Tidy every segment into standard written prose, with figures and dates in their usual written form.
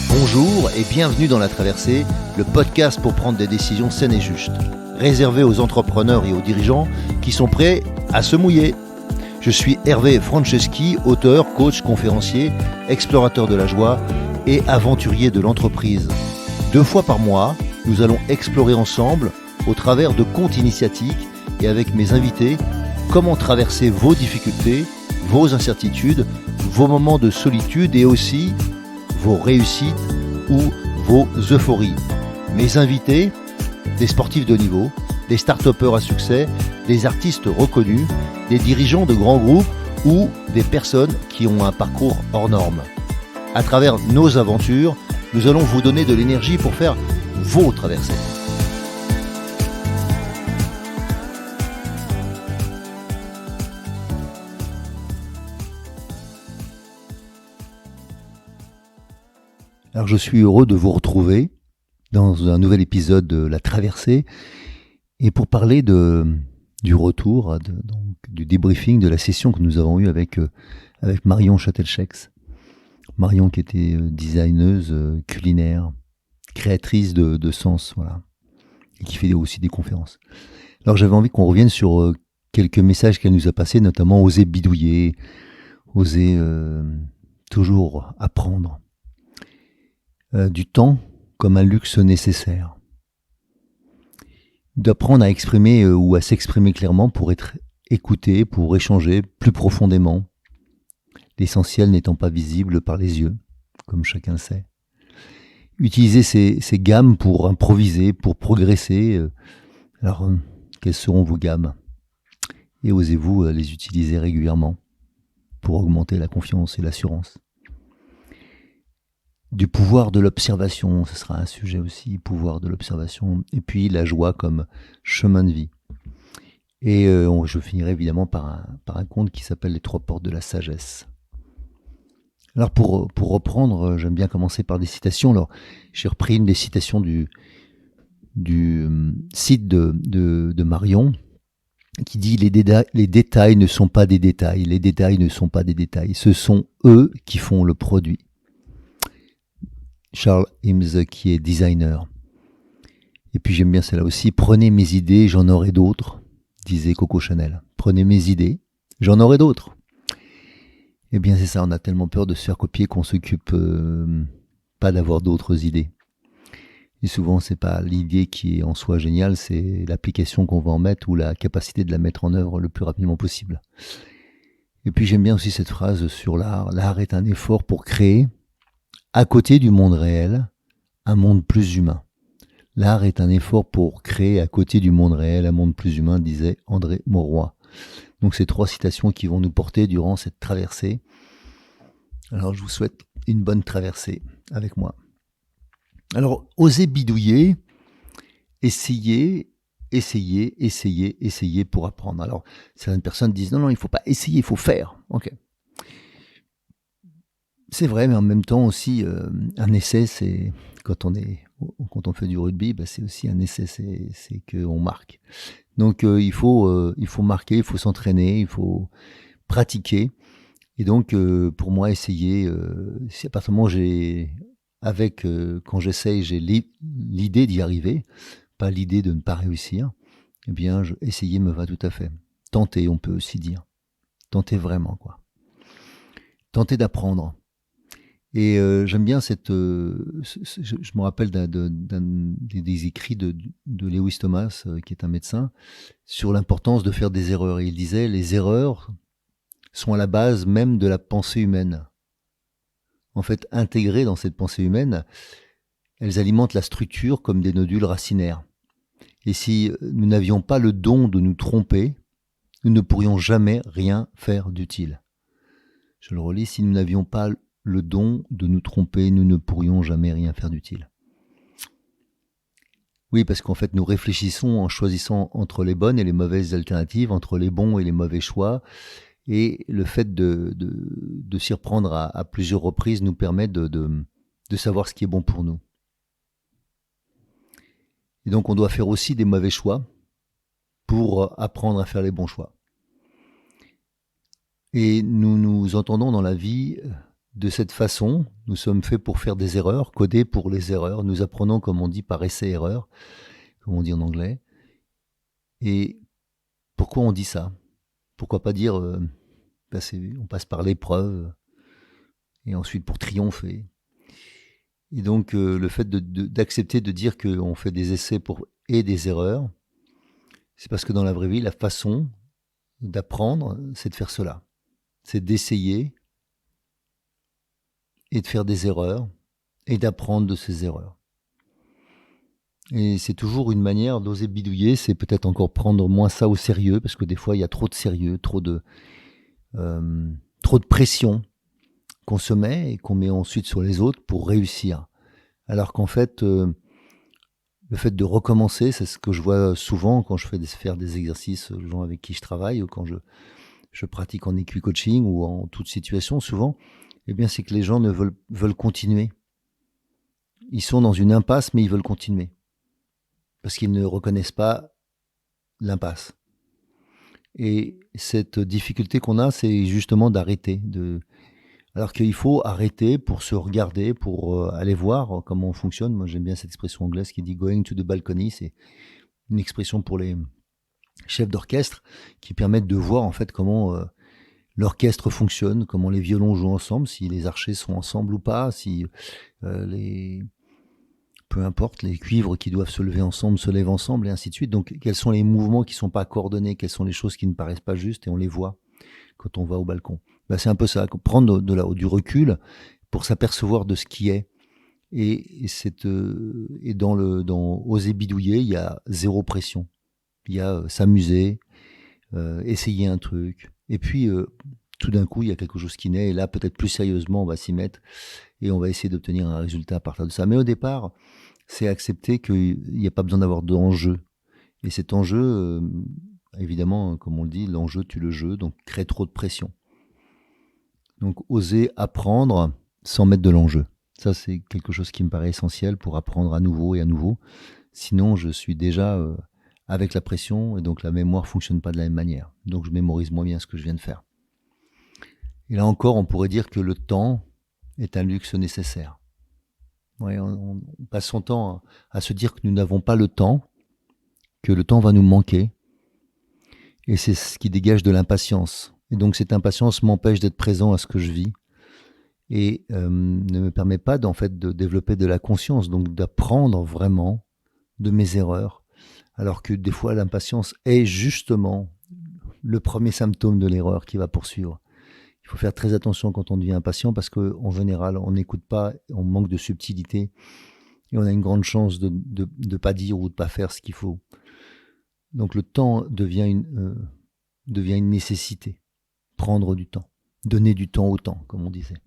Bonjour et bienvenue dans La Traversée, le podcast pour prendre des décisions saines et justes, réservé aux entrepreneurs et aux dirigeants qui sont prêts à se mouiller. Je suis Hervé Franceschi, auteur, coach, conférencier, explorateur de la joie et aventurier de l'entreprise. 2 fois par mois, nous allons explorer ensemble, au travers de contes initiatiques et avec mes invités, comment traverser vos difficultés, vos incertitudes, vos moments de solitude et aussi vos réussites ou vos euphories. Mes invités, des sportifs de haut niveau, des start-upers à succès, des artistes reconnus, des dirigeants de grands groupes ou des personnes qui ont un parcours hors norme. À travers nos aventures, nous allons vous donner de l'énergie pour faire vos traversées. Alors je suis heureux de vous retrouver dans un nouvel épisode de La Traversée et pour parler du retour, du débriefing de la session que nous avons eue avec Marion Châtelchex. Marion qui était designeuse culinaire, créatrice de sens, voilà, et qui fait aussi des conférences. Alors j'avais envie qu'on revienne sur quelques messages qu'elle nous a passés, notamment oser bidouiller, oser toujours apprendre. Du temps comme un luxe nécessaire. D'apprendre à exprimer ou à s'exprimer clairement pour être écouté, pour échanger plus profondément. L'essentiel n'étant pas visible par les yeux, comme chacun le sait. Utiliser ces gammes pour improviser, pour progresser. Alors, quelles seront vos gammes ? Et osez-vous les utiliser régulièrement pour augmenter la confiance et l'assurance ? Du pouvoir de l'observation, ce sera un sujet aussi, pouvoir de l'observation, et puis la joie comme chemin de vie. Et je finirai évidemment par un conte qui s'appelle Les 3 portes de la sagesse. Alors pour reprendre, j'aime bien commencer par des citations. Alors j'ai repris une des citations du site de Marion, qui dit les détails ne sont pas des détails, les détails ne sont pas des détails, ce sont eux qui font le produit. Charles Eames qui est designer. Et puis j'aime bien celle-là aussi, prenez mes idées, j'en aurai d'autres, disait Coco Chanel. Prenez mes idées, j'en aurai d'autres. Eh bien c'est ça, on a tellement peur de se faire copier qu'on s'occupe pas d'avoir d'autres idées. Et souvent c'est pas l'idée qui est en soi géniale, c'est l'application qu'on va en mettre ou la capacité de la mettre en œuvre le plus rapidement possible. Et puis j'aime bien aussi cette phrase sur l'art. L'art est un effort pour créer, à côté du monde réel, un monde plus humain. L'art est un effort pour créer à côté du monde réel un monde plus humain, disait André Mauroy. Donc ces 3 citations qui vont nous porter durant cette traversée. Alors je vous souhaite une bonne traversée avec moi. Alors osez bidouiller, essayez pour apprendre. Alors certaines personnes disent non, il ne faut pas essayer, il faut faire. Ok. C'est vrai, mais en même temps aussi, un essai, c'est quand on fait du rugby, c'est aussi un essai, c'est qu'on marque. Donc il faut marquer, il faut s'entraîner, il faut pratiquer. Et donc pour moi, essayer, si à partir du moment où quand j'essaye, j'ai l'idée d'y arriver, pas l'idée de ne pas réussir, eh bien essayer me va tout à fait. Tenter, on peut aussi dire. Tenter vraiment, quoi. Tenter d'apprendre. Et j'aime bien je me rappelle des écrits de Lewis Thomas, qui est un médecin, sur l'importance de faire des erreurs. Et il disait, les erreurs sont à la base même de la pensée humaine. En fait, intégrées dans cette pensée humaine, elles alimentent la structure comme des nodules racinaires. Et si nous n'avions pas le don de nous tromper, nous ne pourrions jamais rien faire d'utile. Je le relis, si nous n'avions pas le don de nous tromper, nous ne pourrions jamais rien faire d'utile. Oui, parce qu'en fait, nous réfléchissons en choisissant entre les bonnes et les mauvaises alternatives, entre les bons et les mauvais choix. Et le fait de s'y reprendre à plusieurs reprises nous permet de savoir ce qui est bon pour nous. Et donc, on doit faire aussi des mauvais choix pour apprendre à faire les bons choix. Et nous entendons dans la vie de cette façon, nous sommes faits pour faire des erreurs, codés pour les erreurs. Nous apprenons, comme on dit, par essai-erreur, comme on dit en anglais. Et pourquoi on dit ça? Pourquoi pas dire, on passe par l'épreuve, et ensuite pour triompher. Et donc le fait d'accepter de dire qu'on fait des essais et des erreurs, c'est parce que dans la vraie vie, la façon d'apprendre, c'est de faire cela. C'est d'essayer et de faire des erreurs et d'apprendre de ces erreurs. Et c'est toujours une manière d'oser bidouiller, c'est peut-être encore prendre moins ça au sérieux, parce que des fois il y a trop de sérieux, trop de pression qu'on se met et qu'on met ensuite sur les autres pour réussir. Alors qu'en fait, le fait de recommencer, c'est ce que je vois souvent quand je fais faire des exercices aux gens avec qui je travaille, ou quand je pratique en équi-coaching ou en toute situation, souvent, eh bien, c'est que les gens veulent continuer. Ils sont dans une impasse, mais ils veulent continuer. Parce qu'ils ne reconnaissent pas l'impasse. Et cette difficulté qu'on a, c'est justement d'arrêter. Alors qu'il faut arrêter pour se regarder, pour aller voir comment on fonctionne. Moi, j'aime bien cette expression anglaise qui dit going to the balcony. C'est une expression pour les chefs d'orchestre qui permettent de voir en fait comment l'orchestre fonctionne, comment les violons jouent ensemble, si les archers sont ensemble ou pas, si peu importe, les cuivres qui doivent se lever ensemble se lèvent ensemble, et ainsi de suite. Donc, quels sont les mouvements qui ne sont pas coordonnés, quelles sont les choses qui ne paraissent pas justes, et on les voit quand on va au balcon. C'est un peu ça, prendre du recul pour s'apercevoir de ce qui est. Et dans oser bidouiller, il y a zéro pression. Il y a s'amuser, essayer un truc. Et puis, tout d'un coup, il y a quelque chose qui naît. Et là, peut-être plus sérieusement, on va s'y mettre et on va essayer d'obtenir un résultat à partir de ça. Mais au départ, c'est accepter qu'il n'y a pas besoin d'avoir d'enjeu. Et cet enjeu, évidemment, comme on le dit, l'enjeu tue le jeu, donc crée trop de pression. Donc, oser apprendre sans mettre de l'enjeu. Ça, c'est quelque chose qui me paraît essentiel pour apprendre à nouveau et à nouveau. Sinon, je suis déjà avec la pression et donc la mémoire ne fonctionne pas de la même manière. Donc, je mémorise moins bien ce que je viens de faire. Et là encore, on pourrait dire que le temps est un luxe nécessaire. Ouais, on passe son temps à se dire que nous n'avons pas le temps, que le temps va nous manquer. Et c'est ce qui dégage de l'impatience. Et donc cette impatience m'empêche d'être présent à ce que je vis et ne me permet pas de développer de la conscience, donc d'apprendre vraiment de mes erreurs. Alors que des fois l'impatience est justement le premier symptôme de l'erreur qui va poursuivre. Il faut faire très attention quand on devient impatient parce qu'en général, on n'écoute pas, on manque de subtilité et on a une grande chance de ne pas dire ou de ne pas faire ce qu'il faut. Donc le temps devient une nécessité. Prendre du temps. Donner du temps au temps, comme on disait.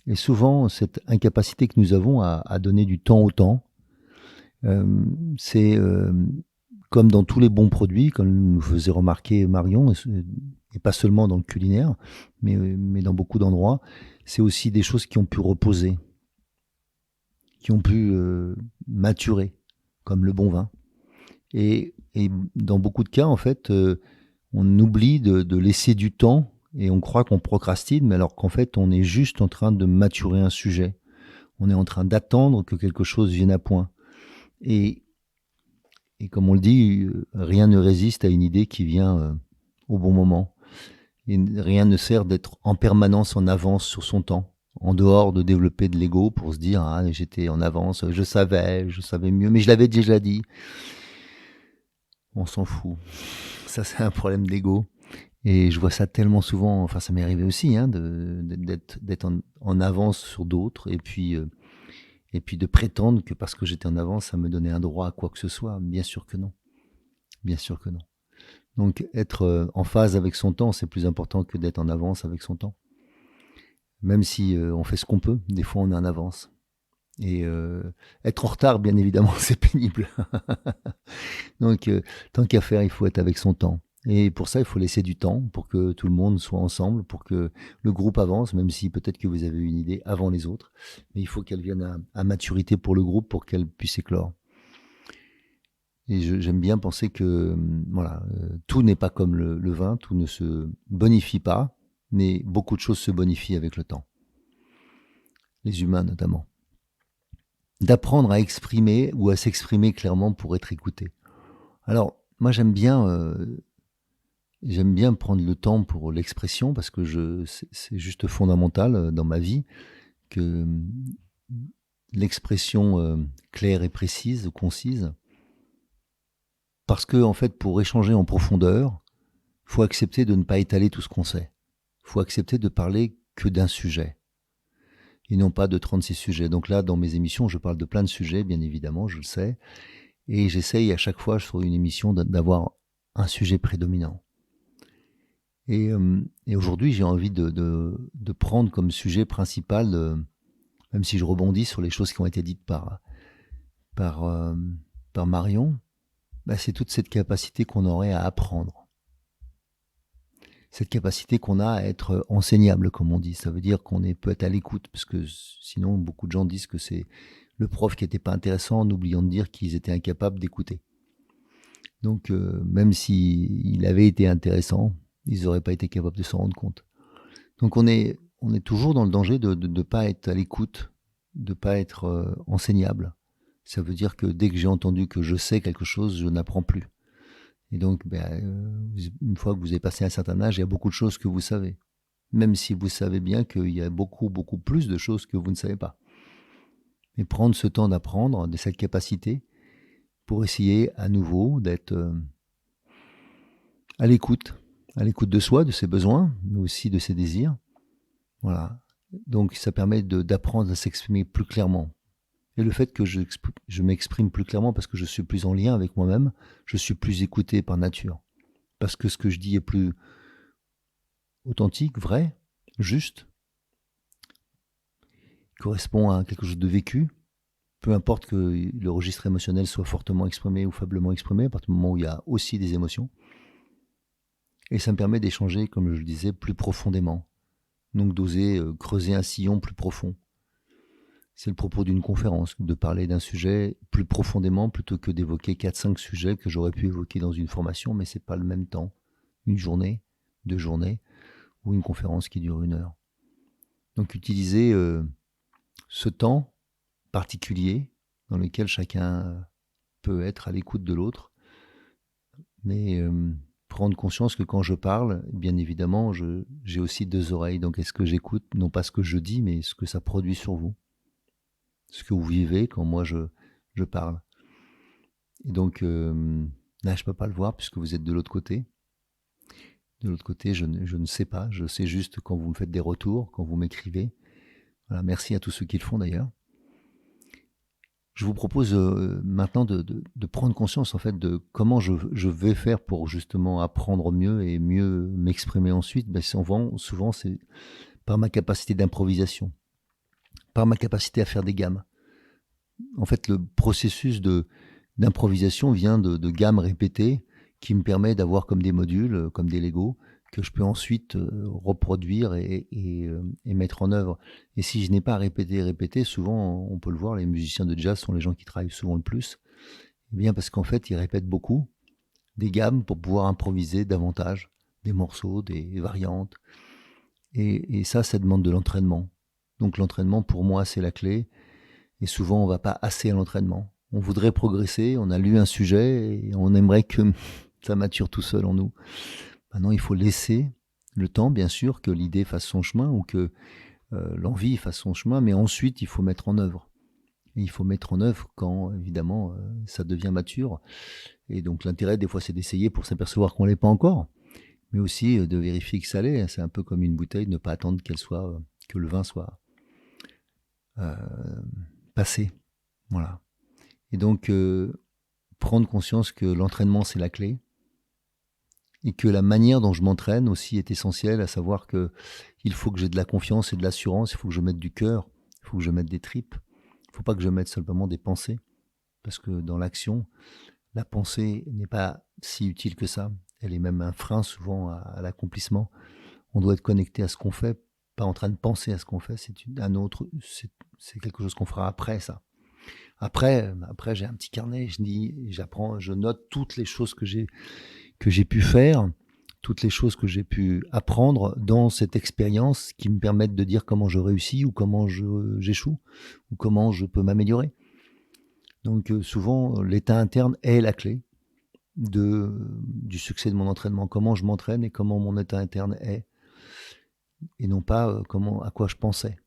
Et souvent, cette incapacité que nous avons à donner du temps au temps, c'est comme dans tous les bons produits, comme nous faisait remarquer Marion, et pas seulement dans le culinaire, mais dans beaucoup d'endroits, c'est aussi des choses qui ont pu reposer, qui ont pu maturer, comme le bon vin. Et dans beaucoup de cas, en fait, on oublie de laisser du temps et on croit qu'on procrastine, mais alors qu'en fait, on est juste en train de maturer un sujet. On est en train d'attendre que quelque chose vienne à point. Et comme on le dit, rien ne résiste à une idée qui vient au bon moment. Et rien ne sert d'être en permanence en avance sur son temps, en dehors de développer de l'ego pour se dire « Ah, j'étais en avance, je savais mieux, mais je l'avais déjà dit ». On s'en fout. Ça, c'est un problème d'ego. Et je vois ça tellement souvent, enfin ça m'est arrivé aussi, d'être en avance sur d'autres et puis de prétendre que parce que j'étais en avance, ça me donnait un droit à quoi que ce soit. Bien sûr que non. Bien sûr que non. Donc être en phase avec son temps, c'est plus important que d'être en avance avec son temps. Même si on fait ce qu'on peut, des fois on est en avance. Et être en retard, bien évidemment, c'est pénible. Donc tant qu'à faire, il faut être avec son temps. Et pour ça, il faut laisser du temps pour que tout le monde soit ensemble, pour que le groupe avance, même si peut-être que vous avez une idée avant les autres. Mais il faut qu'elle vienne à maturité pour le groupe pour qu'elle puisse éclore. Et j'aime bien penser que tout n'est pas comme le vin, tout ne se bonifie pas, mais beaucoup de choses se bonifient avec le temps. les humains notamment. D'apprendre à exprimer ou à s'exprimer clairement pour être écouté. Alors, moi j'aime bien prendre le temps pour l'expression parce que c'est juste fondamental dans ma vie que l'expression claire et précise, concise, parce que en fait, pour échanger en profondeur, il faut accepter de ne pas étaler tout ce qu'on sait. Il faut accepter de parler que d'un sujet et non pas de 36 sujets. Donc là, dans mes émissions, je parle de plein de sujets, bien évidemment, je le sais, et j'essaye à chaque fois sur une émission d'avoir un sujet prédominant. Et aujourd'hui, j'ai envie de prendre comme sujet principal, même si je rebondis sur les choses qui ont été dites par, euh, par Marion, bah, c'est toute cette capacité qu'on aurait à apprendre. Cette capacité qu'on a à être enseignable, comme on dit. Ça veut dire qu'on peut être à l'écoute, parce que sinon, beaucoup de gens disent que c'est le prof qui n'était pas intéressant, en oubliant de dire qu'ils étaient incapables d'écouter. Donc, même s'il avait été intéressant, ils n'auraient pas été capables de s'en rendre compte. Donc, on est toujours dans le danger de ne pas être à l'écoute, de ne pas être enseignable. Ça veut dire que dès que j'ai entendu que je sais quelque chose, je n'apprends plus. Et donc, une fois que vous avez passé un certain âge, il y a beaucoup de choses que vous savez. Même si vous savez bien qu'il y a beaucoup, beaucoup plus de choses que vous ne savez pas. Mais prendre ce temps d'apprendre, de cette capacité, pour essayer à nouveau d'être à l'écoute de soi, de ses besoins, mais aussi de ses désirs. Voilà. Donc ça permet d'apprendre à s'exprimer plus clairement. Et le fait que je m'exprime plus clairement parce que je suis plus en lien avec moi-même, je suis plus écouté par nature. Parce que ce que je dis est plus authentique, vrai, juste, correspond à quelque chose de vécu, peu importe que le registre émotionnel soit fortement exprimé ou faiblement exprimé, à partir du moment où il y a aussi des émotions. Et ça me permet d'échanger, comme je le disais, plus profondément. Donc d'oser creuser un sillon plus profond. C'est le propos d'une conférence, de parler d'un sujet plus profondément plutôt que d'évoquer 4-5 sujets que j'aurais pu évoquer dans une formation, mais c'est pas le même temps. Une journée, 2 journées, ou une conférence qui dure 1 heure. Donc utiliser ce temps particulier dans lequel chacun peut être à l'écoute de l'autre, mais prendre conscience que quand je parle, bien évidemment, j'ai aussi 2 oreilles. Donc est-ce que j'écoute non pas ce que je dis, mais ce que ça produit sur vous, ce que vous vivez quand moi je parle. Et donc là, je peux pas le voir puisque vous êtes de l'autre côté. De l'autre côté, je ne sais pas. Je sais juste quand vous me faites des retours, quand vous m'écrivez. Voilà, merci à tous ceux qui le font d'ailleurs. Je vous propose maintenant de prendre conscience en fait de comment je vais faire pour justement apprendre mieux et mieux m'exprimer ensuite. Ben, souvent c'est par ma capacité d'improvisation, par ma capacité à faire des gammes. En fait, le processus d'improvisation vient de gammes répétées qui me permet d'avoir comme des modules, comme des Lego, que je peux ensuite reproduire et mettre en œuvre. Et si je n'ai pas à répéter, souvent, on peut le voir, les musiciens de jazz sont les gens qui travaillent souvent le plus. Eh bien parce qu'en fait, ils répètent beaucoup des gammes pour pouvoir improviser davantage, des morceaux, des variantes. Et ça demande de l'entraînement. Donc l'entraînement, pour moi, c'est la clé. Et souvent, on ne va pas assez à l'entraînement. On voudrait progresser, on a lu un sujet et on aimerait que ça mature tout seul en nous. Maintenant, il faut laisser le temps, bien sûr, que l'idée fasse son chemin ou que l'envie fasse son chemin, mais ensuite, il faut mettre en œuvre. Et il faut mettre en œuvre quand, évidemment, ça devient mature. Et donc, l'intérêt, des fois, c'est d'essayer pour s'apercevoir qu'on ne l'est pas encore, mais aussi de vérifier que ça l'est. C'est un peu comme une bouteille, ne pas attendre que le vin soit euh, passé. Voilà. Et donc, prendre conscience que l'entraînement, c'est la clé. Et que la manière dont je m'entraîne aussi est essentielle, à savoir que il faut que j'ai de la confiance et de l'assurance, il faut que je mette du cœur, il faut que je mette des tripes. Il ne faut pas que je mette simplement des pensées, parce que dans l'action, la pensée n'est pas si utile que ça. Elle est même un frein souvent à l'accomplissement. On doit être connecté à ce qu'on fait, pas en train de penser à ce qu'on fait. C'est quelque chose qu'on fera après ça. Après, j'ai un petit carnet, j'apprends, je note toutes les choses que j'ai pu faire, toutes les choses que j'ai pu apprendre dans cette expérience qui me permettent de dire comment je réussis ou comment j'échoue ou comment je peux m'améliorer. Donc souvent, l'état interne est la clé du succès de mon entraînement. Comment je m'entraîne et comment mon état interne est. Et non pas à quoi je pensais,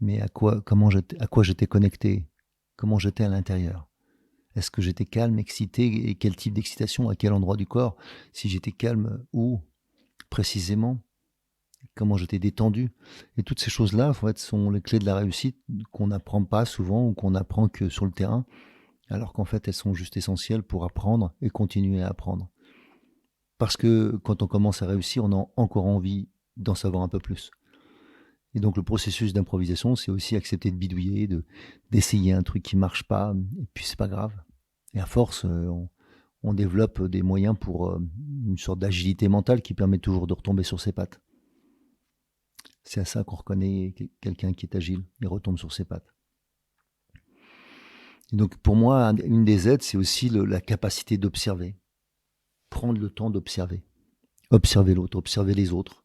mais à quoi j'étais connecté, comment j'étais à l'intérieur. Est-ce que j'étais calme, excité, et quel type d'excitation, à quel endroit du corps? Si j'étais calme, où précisément? Comment j'étais détendu? Et toutes ces choses-là, en fait, sont les clés de la réussite qu'on n'apprend pas souvent ou qu'on apprend que sur le terrain, alors qu'en fait, elles sont juste essentielles pour apprendre et continuer à apprendre. Parce que quand on commence à réussir, on a encore envie d'en savoir un peu plus. Et donc le processus d'improvisation, c'est aussi accepter de bidouiller, d'essayer un truc qui marche pas, et puis c'est pas grave. Et à force, on développe des moyens pour une sorte d'agilité mentale qui permet toujours de retomber sur ses pattes. C'est à ça qu'on reconnaît quelqu'un qui est agile et retombe sur ses pattes. Et donc pour moi, une des aides, c'est aussi la capacité d'observer. Prendre le temps d'observer. Observer l'autre, observer les autres.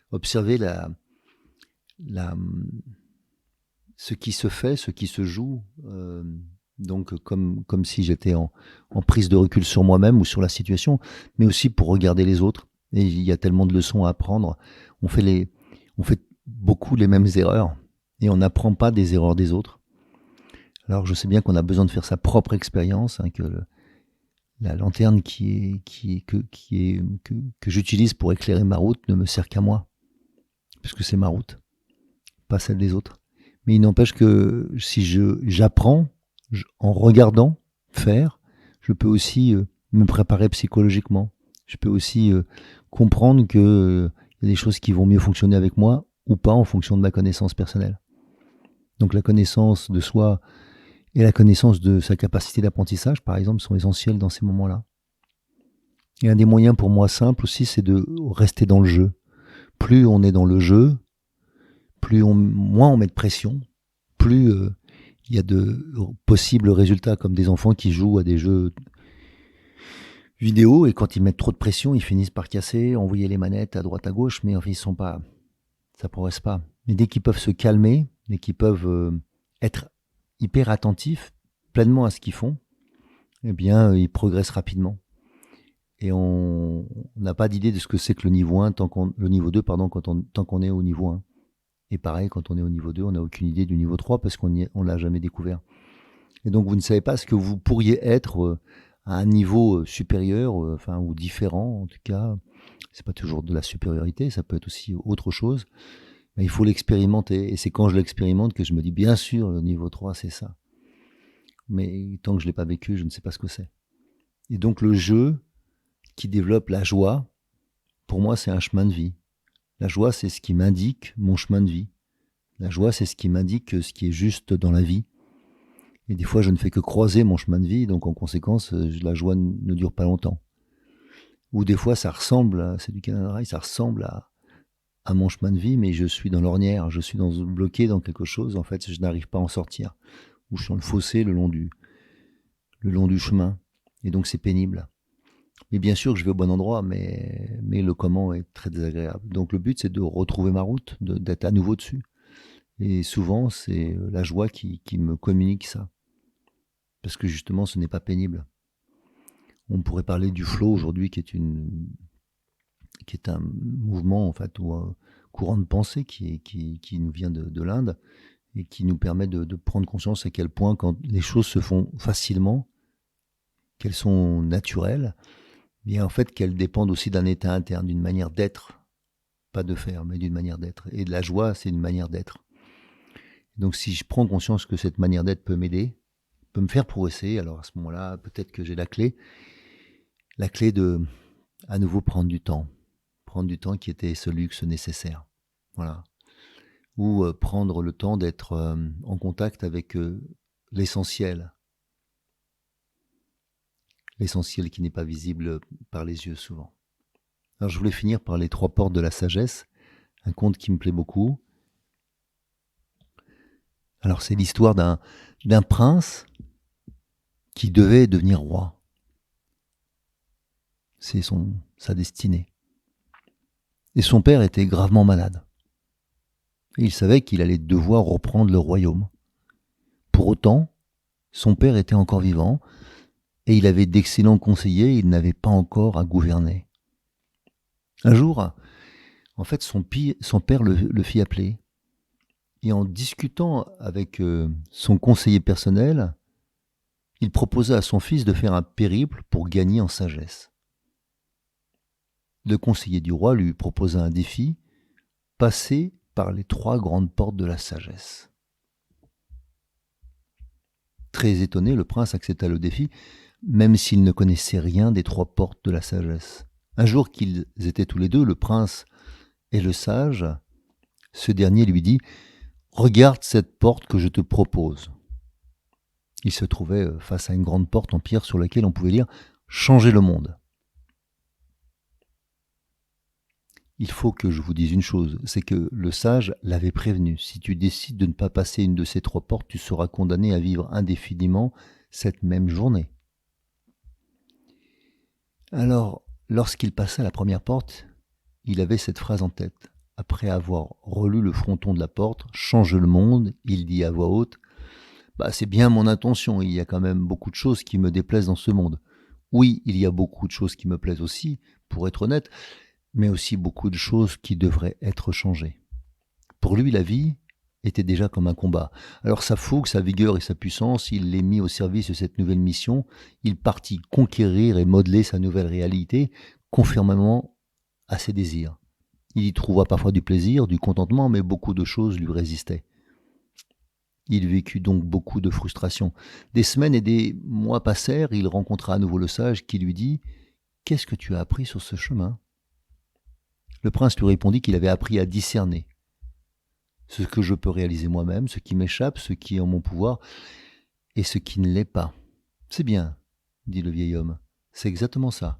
Observer ce qui se fait, ce qui se joue. Donc comme si j'étais en prise de recul sur moi-même ou sur la situation, mais aussi pour regarder les autres. Et il y a tellement de leçons à apprendre. On fait beaucoup les mêmes erreurs et on n'apprend pas des erreurs des autres. Alors je sais bien qu'on a besoin de faire sa propre expérience, que la lanterne que j'utilise pour éclairer ma route ne me sert qu'à moi, puisque c'est ma route, pas celle des autres. Mais il n'empêche que si j'apprends en regardant faire, je peux aussi me préparer psychologiquement. Je peux aussi comprendre que y a des choses qui vont mieux fonctionner avec moi ou pas en fonction de ma connaissance personnelle. Donc la connaissance de soi et la connaissance de sa capacité d'apprentissage, par exemple, sont essentielles dans ces moments-là. Et un des moyens pour moi simples aussi, c'est de rester dans le jeu. Plus on est dans le jeu, moins on met de pression, plus il y a de possibles résultats, comme des enfants qui jouent à des jeux vidéo et quand ils mettent trop de pression, ils finissent par casser, envoyer les manettes à droite à gauche, mais enfin, ça progresse pas. Mais dès qu'ils peuvent se calmer, dès qu'ils peuvent être hyper attentifs pleinement à ce qu'ils font, eh bien, ils progressent rapidement. Et on n'a pas d'idée de ce que c'est que le niveau 1, le niveau 2, pardon, tant qu'on est au niveau 1. Et pareil, quand on est au niveau 2, on n'a aucune idée du niveau 3 parce qu'on l'a jamais découvert. Et donc, vous ne savez pas ce que vous pourriez être à un niveau supérieur, ou différent, en tout cas. C'est pas toujours de la supériorité, ça peut être aussi autre chose. Mais il faut l'expérimenter. Et c'est quand je l'expérimente que je me dis, bien sûr, le niveau 3, c'est ça. Mais tant que je l'ai pas vécu, je ne sais pas ce que c'est. Et donc, le jeu qui développe la joie, pour moi, c'est un chemin de vie. La joie, c'est ce qui m'indique mon chemin de vie. La joie, c'est ce qui m'indique ce qui est juste dans la vie. Et des fois, je ne fais que croiser mon chemin de vie, donc en conséquence, la joie ne dure pas longtemps. Ou des fois, ça ressemble, c'est du Canada Rail, ça ressemble à mon chemin de vie, mais je suis dans l'ornière, je suis bloqué dans quelque chose, en fait, je n'arrive pas à en sortir. Ou je suis dans le fossé le long du chemin. Et donc, c'est pénible. Mais bien sûr que je vais au bon endroit, mais le comment est très désagréable. Donc le but, c'est de retrouver ma route, d'être à nouveau dessus. Et souvent, c'est la joie qui me communique ça. Parce que justement, ce n'est pas pénible. On pourrait parler du flow aujourd'hui, qui est un mouvement, en fait, ou un courant de pensée qui nous vient de l'Inde et qui nous permet de prendre conscience à quel point, quand les choses se font facilement, qu'elles sont naturelles, bien en fait qu'elles dépendent aussi d'un état interne, d'une manière d'être, pas de faire, mais d'une manière d'être. Et de la joie, c'est une manière d'être. Donc si je prends conscience que cette manière d'être peut m'aider, peut me faire progresser, alors à ce moment-là, peut-être que j'ai la clé de à nouveau prendre du temps qui était ce luxe nécessaire. Voilà. Ou prendre le temps d'être en contact avec l'essentiel. L'essentiel qui n'est pas visible par les yeux souvent. Alors je voulais finir par les 3 portes de la sagesse, un conte qui me plaît beaucoup. Alors c'est l'histoire d'un prince qui devait devenir roi. C'est sa destinée. Et son père était gravement malade. Et il savait qu'il allait devoir reprendre le royaume. Pour autant, son père était encore vivant, et il avait d'excellents conseillers, il n'avait pas encore à gouverner. Un jour, en fait, son père le fit appeler, et en discutant avec son conseiller personnel, il proposa à son fils de faire un périple pour gagner en sagesse. Le conseiller du roi lui proposa un défi, passer par les 3 grandes portes de la sagesse. Très étonné, le prince accepta le défi, même s'il ne connaissait rien des 3 portes de la sagesse. Un jour qu'ils étaient tous les deux, le prince et le sage, ce dernier lui dit « Regarde cette porte que je te propose ». Il se trouvait face à une grande porte en pierre sur laquelle on pouvait lire « Changer le monde ». Il faut que je vous dise une chose, c'est que le sage l'avait prévenu. Si tu décides de ne pas passer une de ces 3 portes, tu seras condamné à vivre indéfiniment cette même journée. Alors, lorsqu'il passa la première porte, il avait cette phrase en tête. Après avoir relu le fronton de la porte, « Change le monde », il dit à voix haute, « C'est bien mon intention, il y a quand même beaucoup de choses qui me déplaisent dans ce monde. Oui, il y a beaucoup de choses qui me plaisent aussi, pour être honnête, mais aussi beaucoup de choses qui devraient être changées. » Pour lui, la vie était déjà comme un combat. Alors sa fougue, sa vigueur et sa puissance, il les mit au service de cette nouvelle mission. Il partit conquérir et modeler sa nouvelle réalité, conformément à ses désirs. Il y trouva parfois du plaisir, du contentement, mais beaucoup de choses lui résistaient. Il vécut donc beaucoup de frustration. Des semaines et des mois passèrent, il rencontra à nouveau le sage qui lui dit « Qu'est-ce que tu as appris sur ce chemin ?» Le prince lui répondit qu'il avait appris à discerner ce que je peux réaliser moi-même, ce qui m'échappe, ce qui est en mon pouvoir, et ce qui ne l'est pas. « C'est bien, » dit le vieil homme, « c'est exactement ça.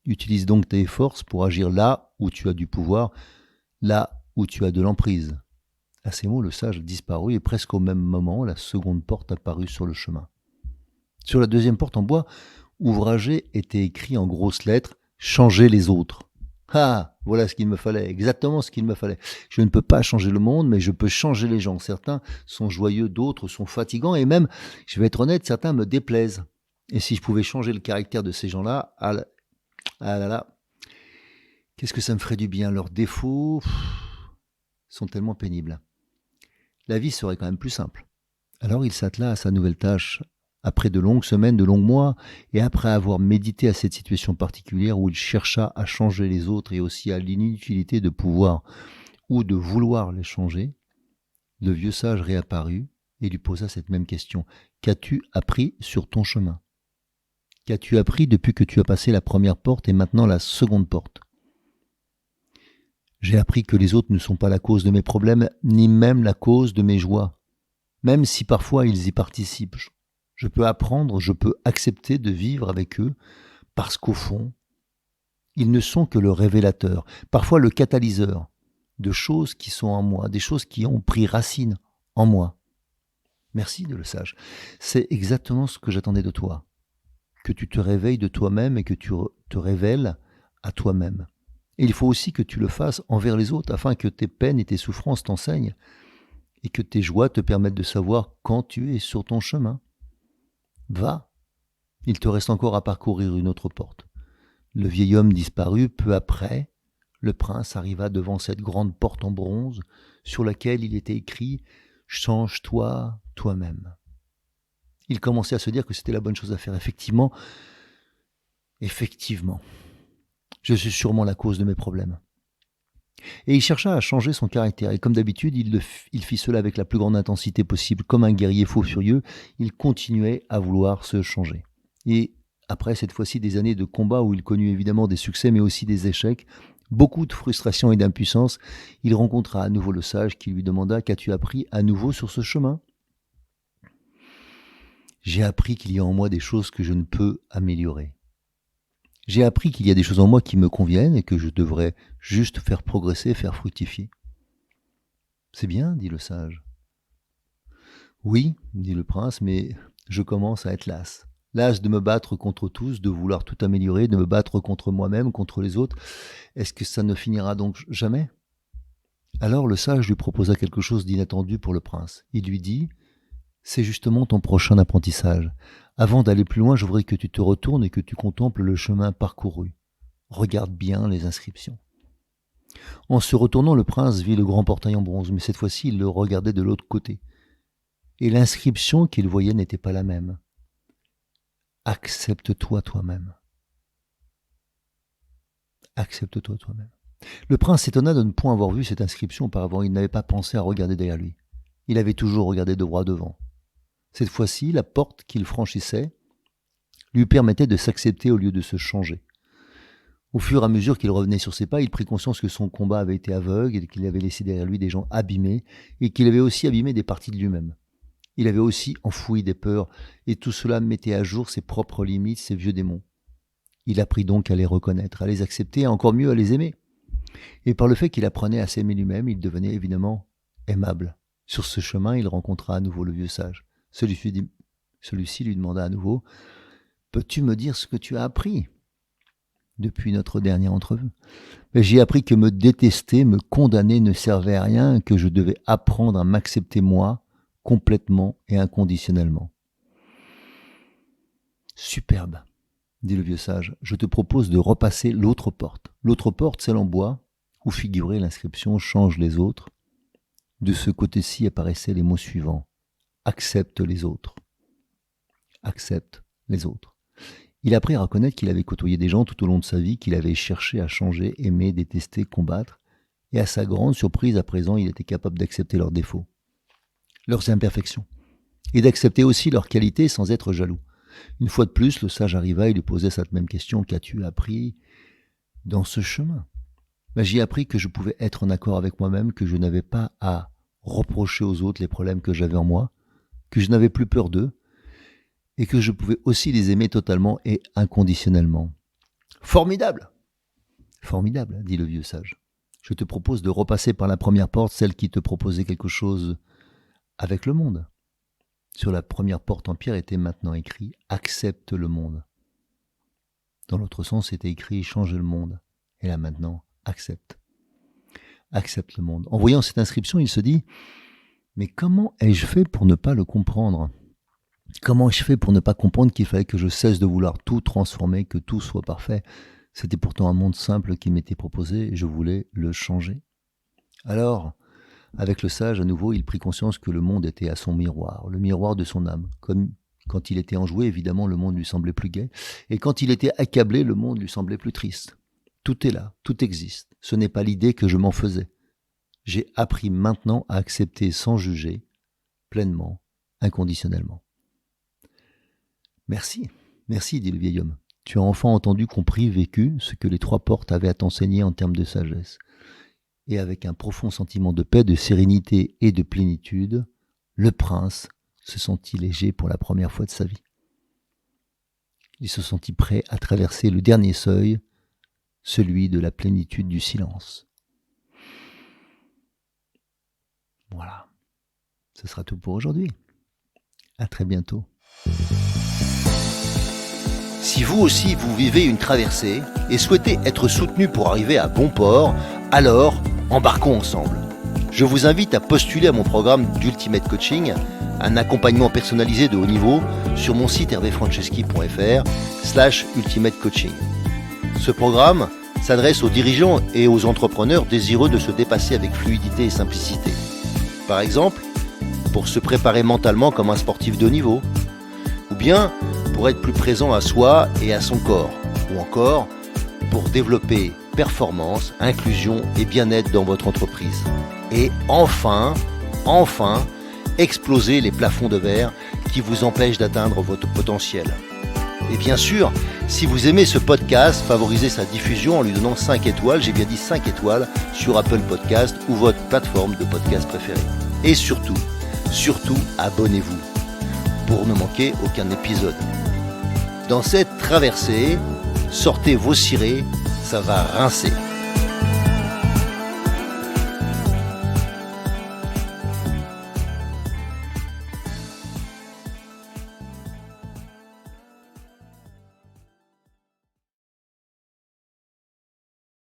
Utilise donc tes forces pour agir là où tu as du pouvoir, là où tu as de l'emprise. » À ces mots, le sage disparut et presque au même moment, la seconde porte apparut sur le chemin. Sur la deuxième porte en bois, ouvragée, était écrit en grosses lettres « Changez les autres ». Ah, voilà ce qu'il me fallait, exactement ce qu'il me fallait. Je ne peux pas changer le monde, mais je peux changer les gens. Certains sont joyeux, d'autres sont fatigants, et même, je vais être honnête, certains me déplaisent. Et si je pouvais changer le caractère de ces gens-là, ah là là, qu'est-ce que ça me ferait du bien. Leurs défauts sont tellement pénibles. La vie serait quand même plus simple. Alors il s'attela à sa nouvelle tâche. Après de longues semaines, de longs mois, et après avoir médité à cette situation particulière où il chercha à changer les autres et aussi à l'inutilité de pouvoir ou de vouloir les changer, le vieux sage réapparut et lui posa cette même question. « Qu'as-tu appris sur ton chemin ? Qu'as-tu appris depuis que tu as passé la première porte et maintenant la seconde porte ? » « J'ai appris que les autres ne sont pas la cause de mes problèmes, ni même la cause de mes joies, même si parfois ils y participent. Je peux apprendre, je peux accepter de vivre avec eux, parce qu'au fond, ils ne sont que le révélateur, parfois le catalyseur, de choses qui sont en moi, des choses qui ont pris racine en moi. Merci, dit le sage. C'est exactement ce que j'attendais de toi, que tu te réveilles de toi-même et que tu te révèles à toi-même. Et il faut aussi que tu le fasses envers les autres, afin que tes peines et tes souffrances t'enseignent, et que tes joies te permettent de savoir quand tu es sur ton chemin. Va, il te reste encore à parcourir une autre porte. Le vieil homme disparut. Peu après, le prince arriva devant cette grande porte en bronze sur laquelle il était écrit « Change-toi toi-même ». Il commençait à se dire que c'était la bonne chose à faire. Effectivement, je suis sûrement la cause de mes problèmes. Et il chercha à changer son caractère. Et comme d'habitude, il fit cela avec la plus grande intensité possible. Comme un guerrier fou furieux, il continuait à vouloir se changer. Et après cette fois-ci des années de combat où il connut évidemment des succès mais aussi des échecs, beaucoup de frustration et d'impuissance, il rencontra à nouveau le sage qui lui demanda « Qu'as-tu appris à nouveau sur ce chemin ?» « J'ai appris qu'il y a en moi des choses que je ne peux améliorer. J'ai appris qu'il y a des choses en moi qui me conviennent et que je devrais juste faire progresser, faire fructifier. » « C'est bien, dit le sage. « Oui, dit le prince, mais je commence à être las. L'âge de me battre contre tous, de vouloir tout améliorer, de me battre contre moi-même, contre les autres, est-ce que ça ne finira donc jamais ? Alors le sage lui proposa quelque chose d'inattendu pour le prince. Il lui dit « C'est justement ton prochain apprentissage. Avant d'aller plus loin, je voudrais que tu te retournes et que tu contemples le chemin parcouru. Regarde bien les inscriptions. » En se retournant, le prince vit le grand portail en bronze, mais cette fois-ci, il le regardait de l'autre côté. Et l'inscription qu'il voyait n'était pas la même. « Accepte-toi toi-même. » Accepte-toi toi-même. Le prince s'étonna de ne point avoir vu cette inscription auparavant. Il n'avait pas pensé à regarder derrière lui. Il avait toujours regardé droit devant. Cette fois-ci, la porte qu'il franchissait lui permettait de s'accepter au lieu de se changer. Au fur et à mesure qu'il revenait sur ses pas, il prit conscience que son combat avait été aveugle et qu'il avait laissé derrière lui des gens abîmés et qu'il avait aussi abîmé des parties de lui-même. Il avait aussi enfoui des peurs et tout cela mettait à jour ses propres limites, ses vieux démons. Il apprit donc à les reconnaître, à les accepter et encore mieux à les aimer. Et par le fait qu'il apprenait à s'aimer lui-même, il devenait évidemment aimable. Sur ce chemin, il rencontra à nouveau le vieux sage. Celui-ci lui demanda à nouveau « Peux-tu me dire ce que tu as appris ?» Depuis notre dernière entrevue. J'ai appris que me détester, me condamner ne servait à rien, que je devais apprendre à m'accepter moi, complètement et inconditionnellement. Superbe, dit le vieux sage. Je te propose de repasser l'autre porte. L'autre porte, celle en bois, où figurait l'inscription « Change les autres ». De ce côté-ci apparaissaient les mots suivants. Accepte les autres. Accepte les autres. Il apprit à reconnaître qu'il avait côtoyé des gens tout au long de sa vie, qu'il avait cherché à changer, aimer, détester, combattre. Et à sa grande surprise, à présent, il était capable d'accepter leurs défauts, leurs imperfections, et d'accepter aussi leurs qualités sans être jaloux. Une fois de plus, le sage arriva et lui posait cette même question. Qu'as-tu appris dans ce chemin ? J'ai appris que je pouvais être en accord avec moi-même, que je n'avais pas à reprocher aux autres les problèmes que j'avais en moi, que je n'avais plus peur d'eux, et que je pouvais aussi les aimer totalement et inconditionnellement. Formidable ! Formidable, dit le vieux sage. Je te propose de repasser par la première porte, celle qui te proposait quelque chose avec le monde. Sur la première porte en pierre était maintenant écrit « Accepte le monde ». Dans l'autre sens, était écrit « Change le monde ». Et là maintenant, accepte. Accepte le monde. En voyant cette inscription, il se dit « Mais comment ai-je fait pour ne pas le comprendre ? Comment ai-je fait pour ne pas comprendre qu'il fallait que je cesse de vouloir tout transformer, que tout soit parfait ? C'était pourtant un monde simple qui m'était proposé et je voulais le changer. » Alors, avec le sage, à nouveau, il prit conscience que le monde était à son miroir, le miroir de son âme. Comme quand il était enjoué, évidemment, le monde lui semblait plus gai. Et quand il était accablé, le monde lui semblait plus triste. Tout est là, tout existe. Ce n'est pas l'idée que je m'en faisais. J'ai appris maintenant à accepter sans juger, pleinement, inconditionnellement. Merci, merci, dit le vieil homme. Tu as enfin entendu, compris, vécu ce que les trois portes avaient à t'enseigner en termes de sagesse. Et avec un profond sentiment de paix, de sérénité et de plénitude, le prince se sentit léger pour la première fois de sa vie. Il se sentit prêt à traverser le dernier seuil, celui de la plénitude du silence. Voilà, ce sera tout pour aujourd'hui. À très bientôt. Si vous aussi vous vivez une traversée et souhaitez être soutenu pour arriver à bon port, alors embarquons ensemble. Je vous invite à postuler à mon programme d'Ultimate Coaching, un accompagnement personnalisé de haut niveau sur mon site hervéfranceschi.fr/Ultimate Coaching. Ce programme s'adresse aux dirigeants et aux entrepreneurs désireux de se dépasser avec fluidité et simplicité. Par exemple, pour se préparer mentalement comme un sportif de haut niveau, ou bien pour être plus présent à soi et à son corps, ou encore pour développer performance, inclusion et bien-être dans votre entreprise. Et enfin, exploser les plafonds de verre qui vous empêchent d'atteindre votre potentiel. Et bien sûr, si vous aimez ce podcast, favorisez sa diffusion en lui donnant 5 étoiles, j'ai bien dit 5 étoiles, sur Apple Podcast ou votre plateforme de podcast préférée. Et surtout, abonnez-vous pour ne manquer aucun épisode. Dans cette traversée, sortez vos cirés, ça va rincer.